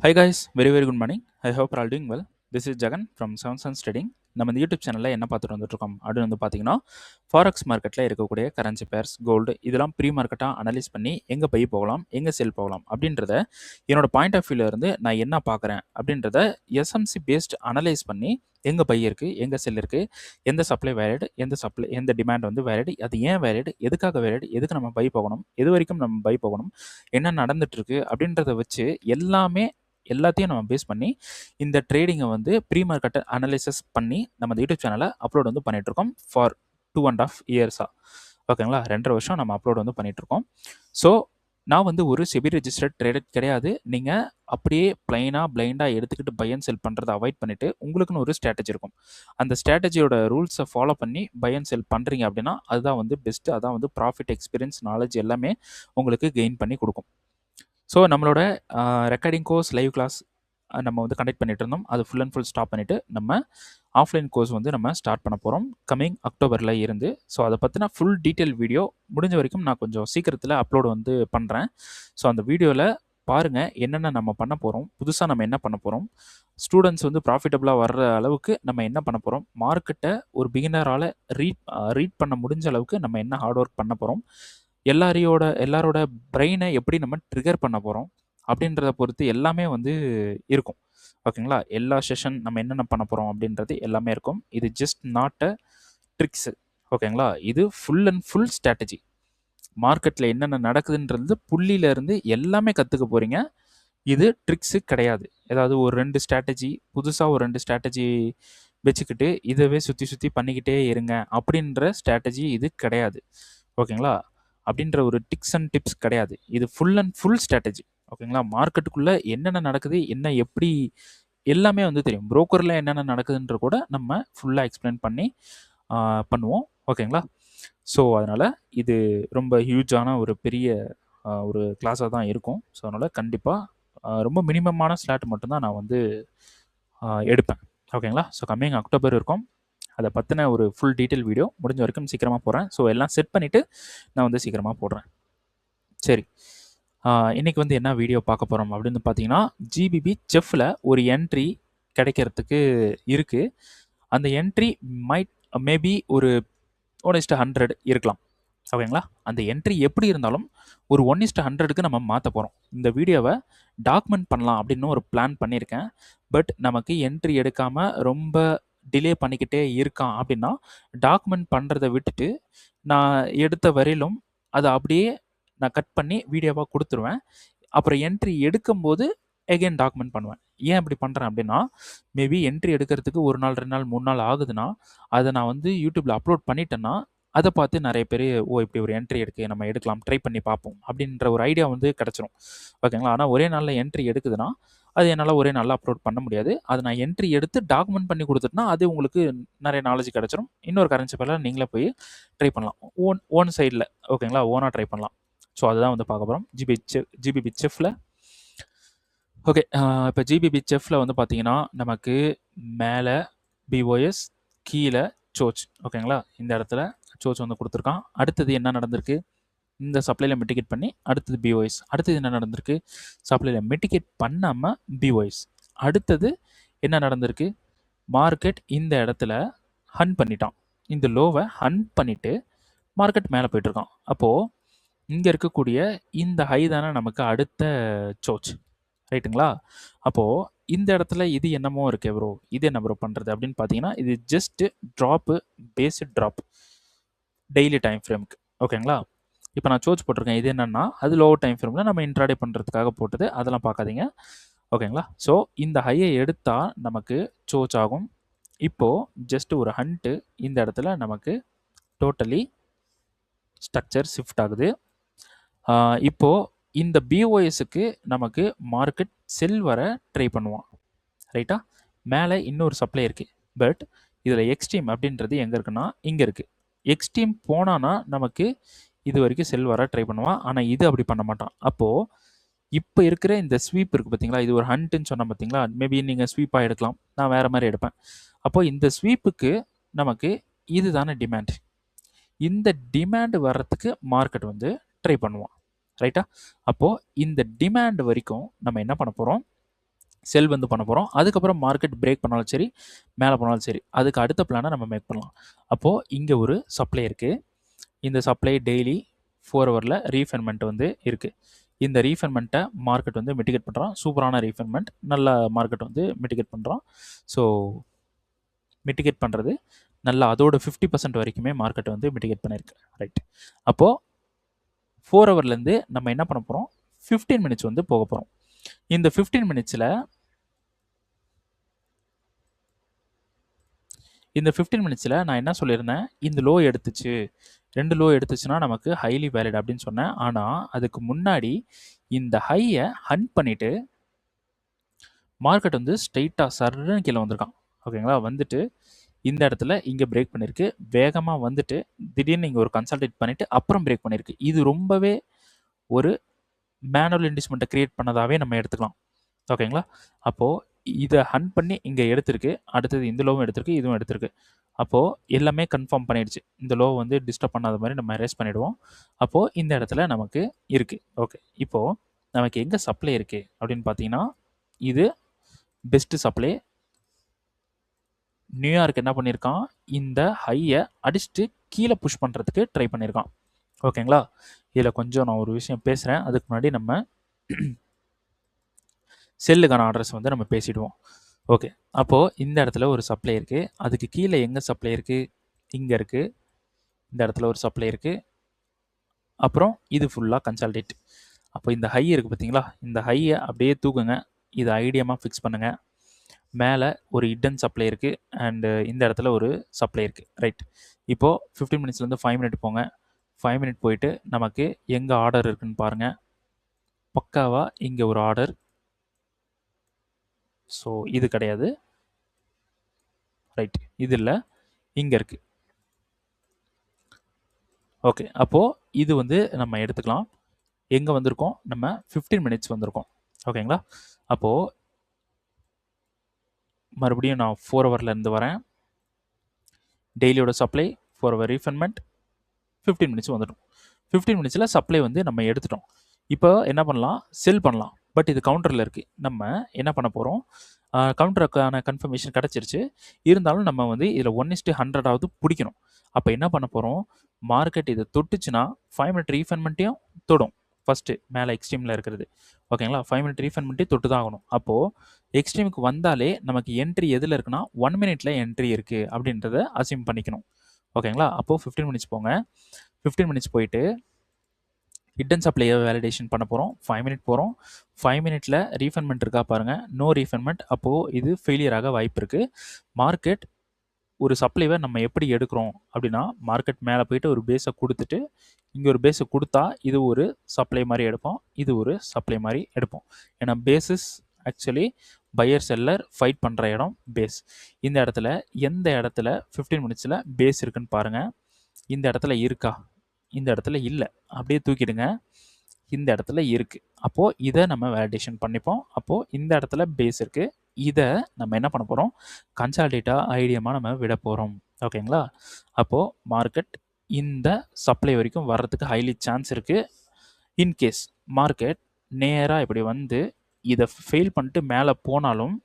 Hi guys, very good morning. I hope you're all doing well. This is Jagan from Seven Sun Trading. நம்ம இந்த YouTube சேனலில் என்ன பார்த்துட்டு வந்துட்டுருக்கோம் அப்படின்னு வந்து பார்த்தீங்கன்னா ஃபாரெக்ஸ் மார்க்கெட்டில் இருக்கக்கூடிய கரன்சி பேர்ஸ் கோல்டு இதெல்லாம் ப்ரீ மார்க்கெட்டாக அனலைஸ் பண்ணி எங்கே பை போகலாம் எங்கே செல் போகலாம் அப்படின்றத என்னோட பாயிண்ட் ஆஃப் வியூவில் இருந்து நான் என்ன பார்க்குறேன் அப்படின்றத எஸ்எம்சி பேஸ்ட் அனலைஸ் பண்ணி எங்கே பை இருக்குது எங்கே செல் இருக்குது எந்த சப்ளை வேலிட் எந்த டிமாண்ட் வந்து வேலிட் அது ஏன் வேலிட் எதுக்காக வேலிட் எதுக்கு நம்ம பை போகணும் எது வரைக்கும் நம்ம பை போகணும் என்ன நடந்துட்டுருக்கு அப்படின்றத வச்சு எல்லாத்தையும் நம்ம பேஸ் பண்ணி இந்த ட்ரேடிங்கை வந்து ப்ரீ மார்க்கெட் அனலைசிஸ் பண்ணி நம்ம இந்த யூடியூப் சேனலை அப்லோட் வந்து பண்ணிகிட்ருக்கோம் ஃபார் 2.5 இயர்ஸாக. ஓகேங்களா, 2.5 வருஷம் நம்ம அப்லோட் வந்து பண்ணிகிட்ருக்கோம். ஸோ நான் வந்து ஒரு செபி ரெஜிஸ்டர்ட் ட்ரேடர் கிடையாது. நீங்கள் அப்படியே பிளைண்டாக எடுத்துக்கிட்டு பை அண்ட் செல் பண்ணுறதை அவாய்ட் பண்ணிவிட்டு உங்களுக்குன்னு ஒரு ஸ்ட்ராட்டஜி இருக்கும். அந்த ஸ்ட்ராட்டஜியோட ரூல்ஸை ஃபாலோ பண்ணி பை அண்ட் செல் பண்ணுறீங்க அப்படின்னா அதுதான் வந்து பெஸ்ட்டு. அதான் வந்து ப்ராஃபிட், எக்ஸ்பீரியன்ஸ், நாலேஜ் எல்லாமே உங்களுக்கு கெயின் பண்ணி கொடுக்கும். ஸோ நம்மளோட ரெக்கார்டிங் கோர்ஸ் லைவ் கிளாஸ் நம்ம வந்து கண்டக்ட் பண்ணிட்டு இருந்தோம். அது ஃபுல் அண்ட் ஃபுல் ஸ்டாப் பண்ணிவிட்டு நம்ம ஆஃப்லைன் கோர்ஸ் வந்து நம்ம ஸ்டார்ட் பண்ண போகிறோம் கம்மிங் அக்டோபரில் இருந்து. ஸோ அதை பற்றின ஃபுல் டீட்டெயில் வீடியோ முடிஞ்ச வரைக்கும் நான் கொஞ்சம் சீக்கிரத்தில் அப்லோடு வந்து பண்ணுறேன். ஸோ அந்த வீடியோவில் பாருங்கள் என்னென்ன நம்ம பண்ண போகிறோம், புதுசாக நம்ம என்ன பண்ண போகிறோம், ஸ்டூடெண்ட்ஸ் வந்து ப்ராஃபிட்டபுளாக வர்ற அளவுக்கு நம்ம என்ன பண்ண போகிறோம், மார்க்கெட்டை ஒரு பிகினரால் ரீட் பண்ண முடிஞ்ச அளவுக்கு நம்ம என்ன ஹார்ட் ஒர்க் பண்ண போகிறோம், எல்லாரோட பிரெயினை எப்படி நம்ம ட்ரிகர் பண்ண போகிறோம் அப்படின்றத பொறுத்து எல்லாமே வந்து இருக்கும். ஓகேங்களா, எல்லா செஷன் நம்ம என்னென்ன பண்ண போகிறோம் அப்படின்றது எல்லாமே இருக்கும். இது ஜஸ்ட் நாட் அ ட்ரிக்ஸு. ஓகேங்களா, இது ஃபுல் அண்ட் ஃபுல் ஸ்ட்ராட்டஜி. மார்க்கெட்டில் என்னென்ன நடக்குதுன்றது புள்ளியிலேருந்து எல்லாமே கற்றுக்க போகிறீங்க. இது ட்ரிக்ஸு கிடையாது. ஏதாவது ஒரு 2 ஸ்ட்ராட்டஜி புதுசாக ஒரு 2 ஸ்ட்ராட்டஜி வச்சுக்கிட்டு இதவே சுற்றி பண்ணிக்கிட்டே இருங்க அப்படின்ற ஸ்ட்ராட்டஜி இது கிடையாது. ஓகேங்களா, அப்படின்ற ஒரு டிக்ஸ் அண்ட் டிப்ஸ் கிடையாது. இது ஃபுல் அண்ட் ஃபுல் ஸ்ட்ராட்டஜி. ஓகேங்களா, மார்க்கெட்டுக்குள்ளே என்னென்ன நடக்குது என்ன எப்படி எல்லாமே வந்து தெரியும். புரோக்கரில் என்னென்ன நடக்குதுன்ற கூட நம்ம ஃபுல்லாக எக்ஸ்பிளைன் பண்ணி பண்ணுவோம். ஓகேங்களா, ஸோ அதனால் இது ரொம்ப ஹியூஜான ஒரு பெரிய ஒரு கிளாஸாக தான் இருக்கும். ஸோ அதனால் கண்டிப்பாக ரொம்ப மினிமமான ஸ்லாட் மட்டும்தான் நான் வந்து எடுப்பேன். ஓகேங்களா, ஸோ கம்மிங் அக்டோபர் இருக்கும். அதை பற்றின ஒரு ஃபுல் டீட்டெயில் வீடியோ முடிஞ்ச வரைக்கும் சீக்கிரமாக போடுறேன். ஸோ எல்லாம் செட் பண்ணிவிட்டு நான் வந்து சீக்கிரமாக போடுறேன். சரி, இன்றைக்கி வந்து என்ன வீடியோ பார்க்க போகிறோம் அப்படின்னு பார்த்தீங்கன்னா, ஜிபிபி செஃப்பில் ஒரு என்ட்ரி கிடைக்கிறதுக்கு இருக்குது. அந்த என்ட்ரி மேபி ஒரு 1:100 இருக்கலாம். ஓகேங்களா, அந்த என்ட்ரி எப்படி இருந்தாலும் ஒரு 1:100க்கு நம்ம மாற்ற போகிறோம். இந்த வீடியோவை டாக்குமெண்ட் பண்ணலாம் அப்படின்னு ஒரு பிளான் பண்ணியிருக்கேன். பட் நமக்கு என்ட்ரி எடுக்காமல் ரொம்ப டிலே பண்ணிக்கிட்டே இருக்கான் அப்படின்னா டாக்குமெண்ட் பண்ணுறதை விட்டுட்டு நான் எடுத்த வரையிலும் அதை அப்படியே நான் கட் பண்ணி வீடியோவாக கொடுத்துருவேன். அப்புறம் என்ட்ரி எடுக்கும்போது எகெயின் டாக்குமெண்ட் பண்ணுவேன். ஏன் அப்படி பண்ணுறேன் அப்படின்னா, மேபி என்ட்ரி எடுக்கிறதுக்கு 1 நாள் 2 நாள் 3 நாள் ஆகுதுன்னா அதை நான் வந்து யூடியூப்பில் அப்லோட் பண்ணிட்டேன்னா அதை பார்த்து நிறைய பேர் இப்படி ஒரு என்ட்ரி நம்ம எடுக்கலாம், ட்ரை பண்ணி பார்ப்போம் அப்படின்ற ஒரு ஐடியா வந்து கிடச்சிரும். ஓகேங்களா, ஆனால் ஒரே நாளில் என்ட்ரி எடுக்குதுன்னா அது என்னால் ஒரே நாளில் அப்லோட் பண்ண முடியாது. அதை நான் என்ட்ரி எடுத்து டாக்குமெண்ட் பண்ணி கொடுத்துட்டுனா அது உங்களுக்கு நிறைய நாலேஜ் கிடச்சிரும். இன்னொரு கரன்சி பேரில் நீங்களே போய் ட்ரை பண்ணலாம். ஓன் சைடில். ஓகேங்களா, ஓனாக ட்ரை பண்ணலாம். ஸோ அதுதான் வந்து பார்க்க போகிறோம் ஜிபிபி செஃப்பில். ஓகே, இப்போ ஜிபிபி செஃப்பில் வந்து பார்த்தீங்கன்னா நமக்கு மேலே பிஓஎஸ், கீழே சோச். ஓகேங்களா, இந்த இடத்துல சோச் வந்து கொடுத்துருக்கான். அடுத்தது என்ன நடந்திருக்கு, இந்த சப்ளையில் மிட்டிகேட் பண்ணி அடுத்தது பிஓஎஸ். அடுத்தது என்ன நடந்திருக்கு, சப்ளையில் மிட்டிகேட் பண்ணாமல் பிஓஎஸ். அடுத்தது என்ன நடந்திருக்கு, மார்க்கெட் இந்த இடத்துல ஹன் பண்ணிட்டான். இந்த லோவை ஹன் பண்ணிவிட்டு மார்க்கெட் மேலே போயிட்டுருக்கான். அப்போது இங்கே இருக்கக்கூடிய இந்த ஹை தானே நமக்கு அடுத்த சோச், ரைட்டுங்களா? அப்போது இந்த இடத்துல இது என்னமோ இருக்கே ப்ரோ, இது என்ன ப்ரோ பண்ணுறது அப்படின்னு பார்த்தீங்கன்னா, இது ஜஸ்ட்டு ட்ராப்பு, பேசிக் ட்ராப் டெய்லி டைம் ஃப்ரேமுக்கு. ஓகேங்களா, இப்போ நான் சோச் போட்டிருக்கேன். இது என்னென்னா அது லோவர் டைம் ஃப்ரேமில் நம்ம இன்ட்ராடே பண்ணுறதுக்காக போட்டது, அதெல்லாம் பார்க்காதீங்க. ஓகேங்களா, ஸோ இந்த ஹையை எடுத்தால் நமக்கு சோச் ஆகும். இப்போது ஜஸ்ட் ஒரு ஹண்ட்டு இந்த இடத்துல நமக்கு டோட்டலி ஸ்ட்ரக்சர் ஷிஃப்ட் ஆகுது. இப்போது இந்த பிஓஎஸ்க்கு நமக்கு மார்க்கெட் செல் வர ட்ரை பண்ணுவான். ரைட்டா, மேலே இன்னொரு சப்ளை இருக்குது. பட் இதில் எக்ஸ்ட்ரீம் அப்படின்றது எங்கே இருக்குன்னா இங்கே இருக்குது. எக்ஸ்ட்ரீம் போனான்னா நமக்கு இது வரைக்கும் செல் வர ட்ரை பண்ணுவான். ஆனால் இது அப்படி பண்ண மாட்டான். அப்போது இப்போ இருக்கிற இந்த ஸ்வீப் இருக்குது பார்த்தீங்களா, இது ஒரு ஹண்ட்டுன்னு சொன்னால் பார்த்தீங்களா, மேபி நீங்கள் ஸ்வீப்பாக எடுக்கலாம், நான் வேறு மாதிரி எடுப்பேன். அப்போது இந்த ஸ்வீப்புக்கு நமக்கு இது தானே டிமாண்ட். இந்த டிமாண்ட் வர்றதுக்கு மார்க்கெட் வந்து ட்ரை பண்ணுவான். ரைட்டா, அப்போது இந்த டிமாண்ட் வரைக்கும் நம்ம என்ன பண்ண போகிறோம், செல் வந்து பண்ண போகிறோம். அதுக்கப்புறம் மார்க்கெட் பிரேக் பண்ணாலும் சரி, மேலே போனாலும் சரி, அதுக்கு அடுத்த பிளானை நம்ம மேக் பண்ணலாம். அப்போது இங்கே ஒரு சப்ளை இருக்குது. இந்த சப்ளை டெய்லி 4 ஹவரில் ரீஃபைன்மெண்ட் வந்து இருக்குது. இந்த ரீஃபைன்மெண்ட்டை மார்க்கெட் வந்து மிட்டிகேட் பண்ணுறான். சூப்பரான ரீஃபைன்மெண்ட், நல்ல மார்க்கெட் வந்து மிட்டிகேட் பண்ணுறான். ஸோ மிட்டிகேட் பண்ணுறது நல்லா அதோட 50% வரைக்குமே மார்க்கெட் வந்து மிட்டிகேட் பண்ணியிருக்கு. ரைட். அப்போது 4 ஹவர்லேருந்து நம்ம என்ன பண்ண போகிறோம், 15 மினிட்ஸ் வந்து போக போகிறோம். இந்த 15 மினிட்ஸில் நான் என்ன சொல்லியிருந்தேன், இந்த லோ எடுத்துச்சு, 2 லோ எடுத்துச்சுன்னா நமக்கு ஹைலி வேலிட் அப்படின்னு சொன்னேன். ஆனால் அதுக்கு முன்னாடி இந்த ஹையை ஹண்ட் பண்ணிவிட்டு மார்க்கெட் வந்து ஸ்ட்ரெயிட்டாக சர்ன்னு கீழே வந்திருக்கான். ஓகேங்களா? வந்துட்டு இந்த இடத்துல இங்கே பிரேக் பண்ணியிருக்கு. வேகமாக வந்துட்டு திடீர்னு இங்கே ஒரு கன்சல்டேட் பண்ணிவிட்டு அப்புறம் பிரேக் பண்ணியிருக்கு. இது ரொம்பவே ஒரு மேனுவல் இன்டிஸ்மெண்ட்டை க்ரியேட் பண்ணதாகவே நம்ம எடுத்துக்கலாம். ஓகேங்களா? அப்போது இதை ஹண்ட் பண்ணி இங்கே எடுத்திருக்கு. அடுத்தது இந்த லோவும் எடுத்திருக்கு, இதுவும் எடுத்திருக்கு. அப்போது எல்லாமே கன்ஃபார்ம் பண்ணிடுச்சு. இந்த லோ வந்து டிஸ்டர்ப் பண்ணாத மாதிரி நம்ம எரேஸ் பண்ணிவிடுவோம். அப்போது இந்த இடத்துல நமக்கு இருக்குது. ஓகே. இப்போது நமக்கு எங்கே சப்ளை இருக்குது அப்படின்னு பார்த்தீங்கன்னா, இது பெஸ்ட்டு சப்ளை. நியூயார்க் என்ன பண்ணியிருக்கான், இந்த ஹையை அடிச்சுட்டு கீழே புஷ் பண்ணுறதுக்கு ட்ரை பண்ணியிருக்கான். ஓகேங்களா? இதில் கொஞ்சம் நான் ஒரு விஷயம் பேசுகிறேன். அதுக்கு முன்னாடி நம்ம செல்லுக்கான ஆர்டர்ஸ் வந்து நம்ம பேசிடுவோம். ஓகே. அப்போது இந்த இடத்துல ஒரு சப்ளை இருக்குது. அதுக்கு கீழே எங்கே சப்ளை இருக்குது, இங்கே இருக்குது. இந்த இடத்துல ஒரு சப்ளை இருக்குது. அப்புறம் இது ஃபுல்லாக கன்சால்டேட். அப்போ இந்த ஹை இருக்குது பார்த்தீங்களா, இந்த ஹையை அப்படியே தூக்குங்க. இதை ஐடியமாக ஃபிக்ஸ் பண்ணுங்கள். மேலே ஒரு ஹிடன் சப்ளை இருக்குது அண்டு இந்த இடத்துல ஒரு சப்ளை இருக்குது. ரைட். இப்போது 15 மினிட்ஸ்லேருந்து 5 மினிட் போங்க. 5 மினிட் போயிட்டு நமக்கு எங்கே ஆர்டர் இருக்குதுன்னு பாருங்கள். பக்காவாக இங்கே ஒரு ஆர்டர். ஸோ இது கிடையாது. ரைட். இது இல்லை, இங்கே இருக்குது. ஓகே. அப்போது இது வந்து நம்ம எடுத்துக்கலாம். எங்கே வந்திருக்கோம், நம்ம 15 மினிட்ஸ் வந்திருக்கோம். ஓகேங்களா? அப்போது மறுபடியும் நான் 4 ஹவர்லேருந்து வரேன். டெய்லியோட சப்ளை 4 ஹவர் ரீஃபைன்மெண்ட் 15 மினிட்ஸ் வந்துடும். 15 மினிட்ஸில் சப்ளை வந்து நம்ம எடுத்துட்டோம். இப்போ என்ன பண்ணலாம், செல் பண்ணலாம். பட் இது கவுண்டரில் இருக்குது. நம்ம என்ன பண்ண போகிறோம், கவுண்டருக்கான கன்ஃபர்மேஷன் கிடச்சிருச்சு. இருந்தாலும் நம்ம வந்து இதில் 1:100 பிடிக்கணும். அப்போ என்ன பண்ண போகிறோம், மார்க்கெட் இதை தொட்டுச்சுன்னா 5 மினிட் ரீஃபைன்மெண்ட்டையும் தொடும். ஃபஸ்ட்டு மேலே எக்ஸ்ட்ரீமில் இருக்கிறது. ஓகேங்களா? 5 மினிட் ரீஃபைன்மெண்ட்டையும் தொட்டு தான் ஆகணும். அப்போது எக்ஸ்ட்ரீமுக்கு வந்தாலே நமக்கு என்ட்ரி எதில் இருக்குன்னா 1 மினிட்ல என்ட்ரி இருக்குது அப்படின்றத அசியூம் பண்ணிக்கணும். ஓகேங்களா? அப்போது 15 மினிட்ஸ் போங்க. 15 மினிட்ஸ் போயிட்டு ஹிடன் சப்ளையை வேலிடேஷன் பண்ண போகிறோம். 5 மினிட் போகிறோம். 5 மினிட்ல ரீஃபைன்மெண்ட் இருக்கா பாருங்கள். No refinement. அப்போது இது ஃபெயிலியர் ஆக வாய்ப்பு இருக்குது. மார்க்கெட் ஒரு சப்ளைவை நம்ம எப்படி எடுக்கிறோம் அப்படின்னா, மார்க்கெட் மேலே போயிட்டு ஒரு பேஸை கொடுத்துட்டு இங்கே ஒரு பேஸை கொடுத்தா இது ஒரு சப்ளை மாதிரி எடுப்போம், இது ஒரு சப்ளை மாதிரி எடுப்போம். ஏன்னா bases actually buyer seller fight பண்ணுற இடம் பேஸ். இந்த இடத்துல எந்த இடத்துல 15 மினிட்ஸில் பேஸ் இருக்குன்னு பாருங்கள். இந்த இடத்துல இருக்கா, இந்த இடத்துல இல்லை, அப்படியே தூக்கிடுங்க. இந்த இடத்துல இருக்குது. அப்போது இதை நம்ம வேலிடேஷன் பண்ணிப்போம். அப்போது இந்த இடத்துல பேஸ் இருக்குது. இதை நம்ம என்ன பண்ண போகிறோம், கன்சால்டேட்டாக ஐடியமாக நம்ம விட போகிறோம். ஓகேங்களா? அப்போது மார்க்கெட் இந்த சப்ளை வரைக்கும் வர்றதுக்கு ஹைலி சான்ஸ் இருக்குது. இன்கேஸ் மார்க்கெட் நேராக இப்படி வந்து இதை ஃபெயில் பண்ணிட்டு மேலே போனாலும்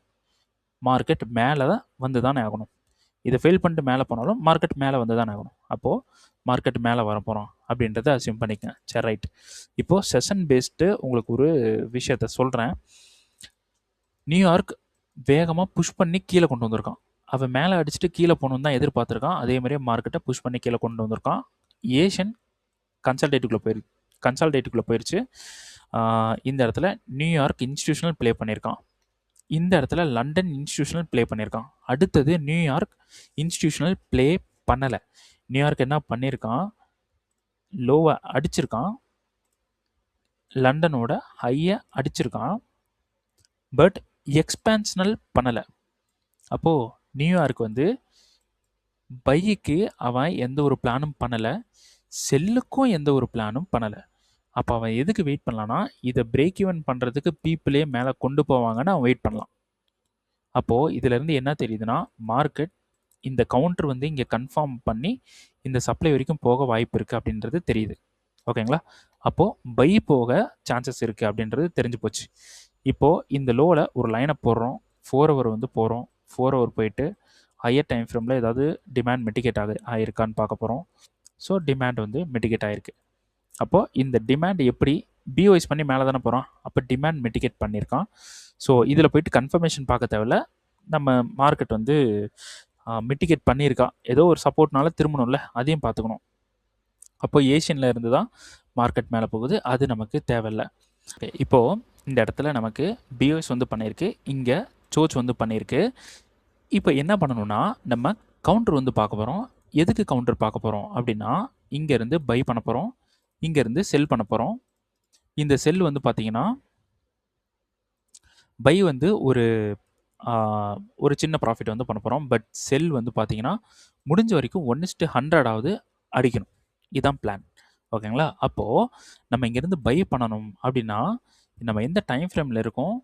மார்க்கெட் மேலே வந்து தானே ஆகணும். இதை ஃபெயில் பண்ணிட்டு மேலே போனாலும் மார்க்கெட் மேலே வந்து தானே ஆகணும். அப்போது மார்க்கெட் மேலே வர போகிறோம் அப்படின்றத அசியூம் பண்ணிக்கங்க. சரி, ரைட். இப்போது செஷன் பேஸ்டு உங்களுக்கு ஒரு விஷயத்த சொல்கிறேன். நியூயார்க் வேகமாக புஷ் பண்ணி கீழே கொண்டு வந்திருக்கான். அவன் மேலே அடிச்சுட்டு கீழே போகணுன்னு தான் எதிர்பார்த்துருக்கான். அதே மாதிரியே மார்க்கெட்டை புஷ் பண்ணி கீழே கொண்டு வந்திருக்கான். ஏஷியன் கன்சல்டேட்டுக்குள்ளே போயிருச்சு. இந்த இடத்துல நியூயார்க் இன்ஸ்டிடியூஷனல் ப்ளே பண்ணியிருக்கான். இந்த இடத்துல லண்டன் இன்ஸ்டிடியூஷனல் ப்ளே பண்ணியிருக்கான். அடுத்தது நியூயார்க் இன்ஸ்டிடியூஷனல் ப்ளே பண்ணலை. நியூயார்க் என்ன பண்ணியிருக்கான், லோவை அடிச்சிருக்கான், லண்டனோட ஹையை அடிச்சிருக்கான், பட் எக்ஸ்பேன்ஷனல் பண்ணலை. அப்போது நியூயார்க் வந்து பைக்கு அவன் எந்த ஒரு பிளானும் பண்ணலை, செல்லுக்கும் எந்த ஒரு பிளானும் பண்ணலை. அப்போ அவன் எதுக்கு வெயிட் பண்ணலான்னா, இதை பிரேக் ஈவன் பண்ணுறதுக்கு பீப்புளே மேலே கொண்டு போவாங்கன்னு அவன் வெயிட் பண்ணலாம். அப்போது இதிலேருந்து என்ன தெரியுதுன்னா, மார்க்கெட் இந்த கவுண்டர் வந்து இங்கே கன்ஃபார்ம் பண்ணி இந்த சப்ளை வரைக்கும் போக வாய்ப்பு இருக்குது அப்படின்றது தெரியுது. ஓகேங்களா? அப்போது பை போக சான்சஸ் இருக்குது அப்படின்றது தெரிஞ்சு போச்சு. இப்போது இந்த லோவில் ஒரு லைனை போடுறோம், 4 ஹவர் வந்து போகிறோம், 4 ஹவர் போயிட்டு ஹையர் டைம் ஃப்ரேமில் ஏதாவது டிமாண்ட் மிட்டிகேட் ஆகிருக்கான்னு பார்க்க போகிறோம். ஸோ டிமாண்ட் வந்து மிட்டிகேட் ஆகிருக்கு. அப்போது இந்த டிமாண்ட் எப்படி பிஓஎஸ் பண்ணி மேலே தானே போகிறோம், அப்போ டிமாண்ட் மிட்டிகேட் பண்ணியிருக்கான். ஸோ இதில் போயிட்டு கன்ஃபர்மேஷன் பார்க்க தேவையில்ல, நம்ம மார்க்கெட் வந்து மிட்டிகேட் பண்ணியிருக்கா, ஏதோ ஒரு சப்போர்ட்னால திரும்பணும்ல, அதையும் பார்த்துக்கணும். அப்போ ஏஷியனில் இருந்து தான் மார்க்கெட் மேலே போகுது, அது நமக்கு தேவையில்லை. இப்போது இந்த இடத்துல நமக்கு பிஓஎஸ் வந்து பண்ணியிருக்கு, இங்கே சோச் வந்து பண்ணியிருக்கு. இப்போ என்ன பண்ணணும்னா நம்ம கவுண்டர் வந்து பார்க்க போகிறோம். எதுக்கு கவுண்டர் பார்க்க போகிறோம் அப்படின்னா, இங்கேருந்து பை பண்ண போகிறோம், இங்கேருந்து செல் பண்ண போகிறோம். இந்த செல் வந்து பார்த்தீங்கன்னா பை வந்து ஒரு சின்ன ப்ராஃபிட் வந்து பண்ண போகிறோம். பட் செல் வந்து பார்த்தீங்கன்னா முடிஞ்ச வரைக்கும் 1:100 அடிக்கணும். இதுதான் பிளான். ஓகேங்களா? அப்போது நம்ம இங்கேருந்து பை பண்ணணும் அப்படின்னா நம்ம எந்த டைம் ஃப்ரேமில் இருக்கோம்,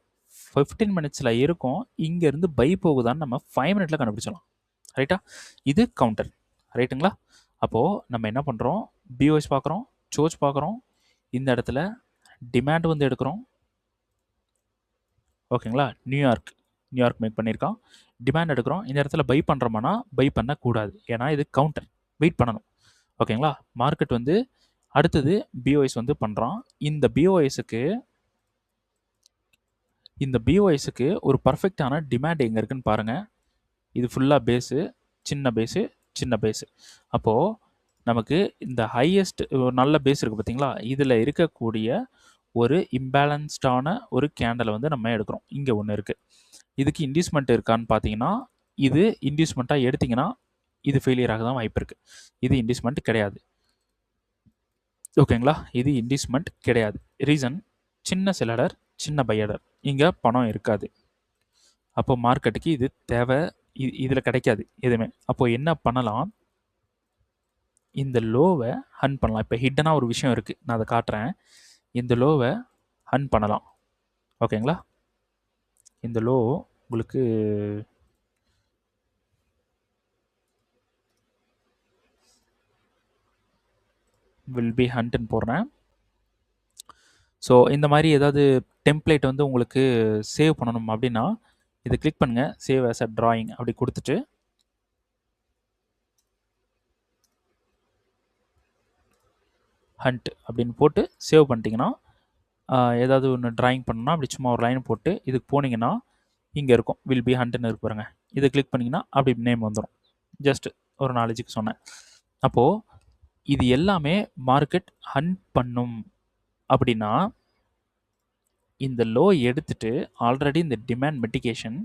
15 மினிட்ஸில் இருக்கும், இங்கேருந்து பை போகுதான்னு நம்ம 5 மினிட்ல கண்டுபிடிச்சலாம். ரைட்டா? இது கவுண்டர். ரைட்டுங்களா? அப்போது நம்ம என்ன பண்ணுறோம், பிஓஎஸ் பார்க்குறோம், சோச் பார்க்குறோம், இந்த இடத்துல டிமாண்ட் வந்து எடுக்கிறோம். ஓகேங்களா? நியூயார்க் மேக் பண்ணியிருக்கான், டிமாண்ட் எடுக்கிறோம். இந்த இடத்துல பை பண்ணுறோம்னா பை பண்ணக்கூடாது, ஏன்னா இது கவுண்டர், வெயிட் பண்ணணும். ஓகேங்களா? மார்க்கெட் வந்து அடுத்தது பிஓஎஸ் வந்து பண்ணுறான். இந்த பிஓஎஸ்க்கு ஒரு பர்ஃபெக்டான டிமாண்ட் எங்கே இருக்குன்னு பாருங்கள். இது ஃபுல்லாக பேஸு, சின்ன பேஸு. அப்போது நமக்கு இந்த ஹையஸ்ட் ஒரு நல்ல பேஸ் இருக்குது பார்த்தீங்களா, இதில் இருக்கக்கூடிய ஒரு இம்பேலன்ஸ்டான ஒரு கேண்டலை வந்து நம்ம எடுக்கிறோம். இங்கே ஒன்று இருக்குது. இதுக்கு இன்டியூஸ்மெண்ட் இருக்கான்னு பார்த்தீங்கன்னா, இது இன்டியூஸ்மெண்ட்டாக எடுத்திங்கன்னா இது ஃபெயிலியர் ஆக தான் வாய்ப்பு இருக்குது. இது இன்டியூஸ்மெண்ட் கிடையாது. ஓகேங்களா? இது இன்டியூஸ்மெண்ட் கிடையாது. ரீசன், சின்ன செல்லர், சின்ன பையர், இங்கே பணம் இருக்காது. அப்போ மார்க்கெட்டுக்கு இது தேவை, இதில் கிடைக்காது எதுவுமே. அப்போது என்ன பண்ணலாம், இந்த லோவை ஹன் பண்ணலாம். இப்போ ஹிட்டனாக ஒரு விஷயம் இருக்குது, நான் அதை காட்டுறேன். இந்த லோவை ஹன் பண்ணலாம். ஓகேங்களா? இந்த லோ உங்களுக்கு வில் பி ஹண்ட்னு போடுறேன். ஸோ இந்த மாதிரி ஏதாவது டெம்ப்ளேட் வந்து உங்களுக்கு சேவ் பண்ணணும் அப்படின்னா இதை கிளிக் பண்ணுங்கள், சேவ் ஆஸ் அ டிராயிங் அப்படி கொடுத்துட்டு ஹண்ட் அப்படின்னு போட்டு சேவ் பண்ணிட்டீங்கன்னா, ஏதாவது ஒன்று ட்ராயிங் பண்ணணும்னா அப்படி சும்மா ஒரு லைன் போட்டு இதுக்கு போனீங்கன்னா இங்கே இருக்கும், வில் பி ஹண்ட்னு இருக்கு பாருங்க. இதை கிளிக் பண்ணிங்கன்னா அப்படி நேம் வந்துடும். ஜஸ்ட் ஒரு நாலேஜுக்கு சொன்னேன். அப்போது இது எல்லாமே மார்க்கெட் ஹண்ட் பண்ணும் அப்படின்னா இந்த லோ எடுத்துட்டு, ஆல்ரெடி இந்த டிமாண்ட் மிட்டிகேஷன்,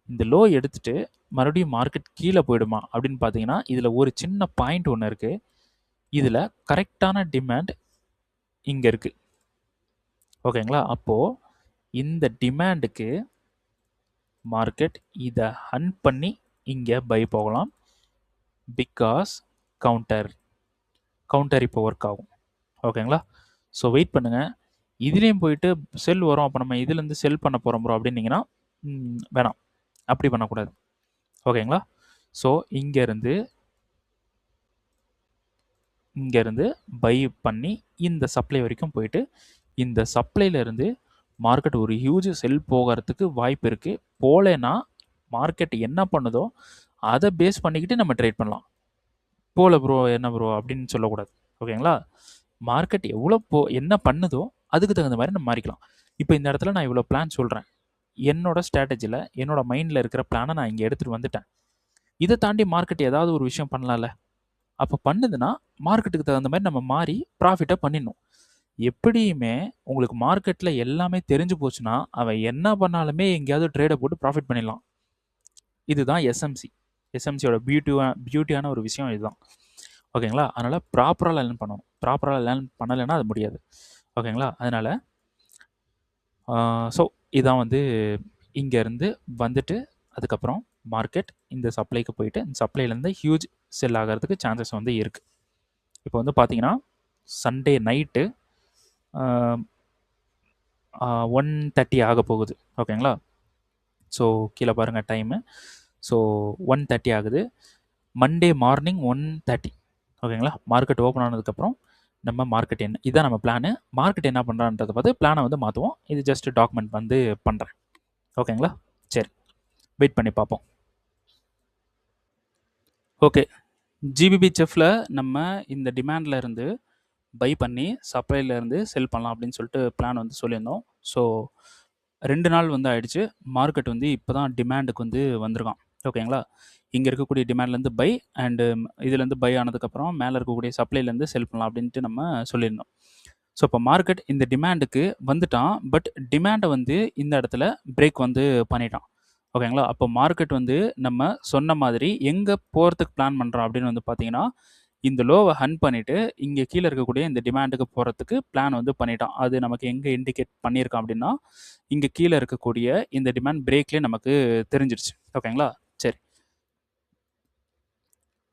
இந்த லோ எடுத்துட்டு மறுபடியும் மார்க்கெட் கீழே போயிடுமா அப்படின்னு பார்த்தீங்கன்னா, இதில் ஒரு சின்ன பாயிண்ட் ஒன்று இருக்குது. இதில் கரெக்டான டிமாண்ட் இங்கே இருக்குது. ஓகேங்களா? அப்போது இந்த டிமாண்டுக்கு மார்க்கெட் இதை ஹன் பண்ணி இங்கே பை போகலாம். பிகாஸ் கவுண்டர் இப்போ ஒர்க் ஆகும். ஓகேங்களா? ஸோ வெயிட் பண்ணுங்கள். இதுலேயும் போயிட்டு செல் வரும், அப்போ நம்ம இதுலேருந்து செல் பண்ண போகிறோம் ப்ரோ அப்படின்னீங்கன்னா வேணாம், அப்படி பண்ணக்கூடாது. ஓகேங்களா? ஸோ இங்கேருந்து பை பண்ணி இந்த சப்ளை வரைக்கும் போயிட்டு இந்த சப்ளைலேருந்து மார்க்கெட் ஒரு ஹியூஜ் செல் போகிறதுக்கு வாய்ப்பு இருக்குது. போலேன்னா மார்க்கெட் என்ன பண்ணுதோ அதை பேஸ் பண்ணிக்கிட்டு நம்ம ட்ரேட் பண்ணலாம். போல ப்ரோ என்ன ப்ரோ அப்படின்னு சொல்லக்கூடாது. ஓகேங்களா? மார்க்கெட் எவ்வளோ என்ன பண்ணுதோ அதுக்கு தகுந்த மாதிரி நம்ம மாறிக்கலாம். இப்போ இந்த இடத்துல நான் இவ்வளோ பிளான் சொல்கிறேன், என்னோட ஸ்ட்ராட்டஜியில் என்னோட மைண்டில் இருக்கிற பிளானை நான் இங்கே எடுத்துகிட்டு வந்துட்டேன். இதை தாண்டி மார்க்கெட் ஏதாவது ஒரு விஷயம் பண்ணலாம்ல, அப்போ பண்ணுதுன்னா மார்க்கெட்டுக்கு தகுந்த மாதிரி நம்ம மாறி ப்ராஃபிட்டை பண்ணிடணும். எப்படியுமே உங்களுக்கு மார்க்கெட்டில் எல்லாமே தெரிஞ்சு போச்சுன்னா அவன் என்ன பண்ணாலுமே எங்கேயாவது ட்ரேடை போட்டு ப்ராஃபிட் பண்ணிடலாம். இதுதான் எஸ்எம்சியோட பியூட்டியான ஒரு விஷயம் இதுதான். ஓகேங்களா? அதனால் ப்ராப்பராக லேர்ன் பண்ணணும். ப்ராப்பராக லேர்ன் பண்ணலைன்னா அது முடியாது. ஓகேங்களா? அதனால் ஸோ இதான் வந்து இங்கேருந்து வந்துட்டு அதுக்கப்புறம் மார்க்கெட் இந்த சப்ளைக்கு போயிட்டு இந்த சப்ளைலேருந்து ஹியூஜ் செல் ஆகிறதுக்கு சான்சஸ் வந்து இருக்குது. இப்போ வந்து பார்த்தீங்கன்னா சண்டே நைட்டு 1:30 ஆக போகுது. ஓகேங்களா? ஸோ கீழே பாருங்கள் டைமு. ஸோ 1:30 ஆகுது. Monday morning 1:30. ஓகேங்களா? மார்க்கெட் ஓப்பன் ஆனதுக்கப்புறம் நம்ம மார்க்கெட் என்ன இதான் நம்ம பிளானு. மார்க்கெட் என்ன பண்ணுறான்றத பார்த்து பிளானை வந்து மாற்றுவோம். இது ஜஸ்ட் டாக்குமெண்ட் வந்து பண்ணுறேன். ஓகேங்களா? சரி, வெயிட் பண்ணி பார்ப்போம். ஓகே, ஜிபிபி செஃப்பில் நம்ம இந்த டிமாண்டில் இருந்து பை பண்ணி சப்ளைலேருந்து செல் பண்ணலாம் அப்படின்னு சொல்லிட்டு பிளான் வந்து சொல்லியிருந்தோம். ஸோ 2 நாள் வந்து ஆயிடுச்சு. மார்க்கெட் வந்து இப்போ தான் டிமாண்டுக்கு வந்து வந்திருக்கான். ஓகேங்களா? இங்கே இருக்கக்கூடிய டிமாண்ட்லேருந்து பை அண்டு இதுலேருந்து பை ஆனதுக்கப்புறம் மேலே இருக்கக்கூடிய சப்ளைலேருந்து செல் பண்ணலாம் அப்படின்ட்டு நம்ம சொல்லியிருந்தோம். ஸோ இப்போ மார்க்கெட் இந்த டிமாண்டுக்கு வந்துட்டான். பட் டிமாண்டை வந்து இந்த இடத்துல பிரேக் வந்து பண்ணிட்டான். ஓகேங்களா? அப்போ மார்க்கெட் வந்து நம்ம சொன்ன மாதிரி எங்கே போகிறதுக்கு பிளான் பண்ணுறோம் அப்படின்னு வந்து பார்த்தீங்கன்னா, இந்த லோவை ஹண்ட் பண்ணிவிட்டு இங்கே கீழே இருக்கக்கூடிய இந்த டிமாண்டுக்கு போகிறதுக்கு பிளான் வந்து பண்ணிட்டான். அது நமக்கு எங்கே இண்டிகேட் பண்ணியிருக்கான் அப்படின்னா, இங்கே கீழே இருக்கக்கூடிய இந்த டிமாண்ட் பிரேக்லேயே நமக்கு தெரிஞ்சிருச்சு. ஓகேங்களா? சரி,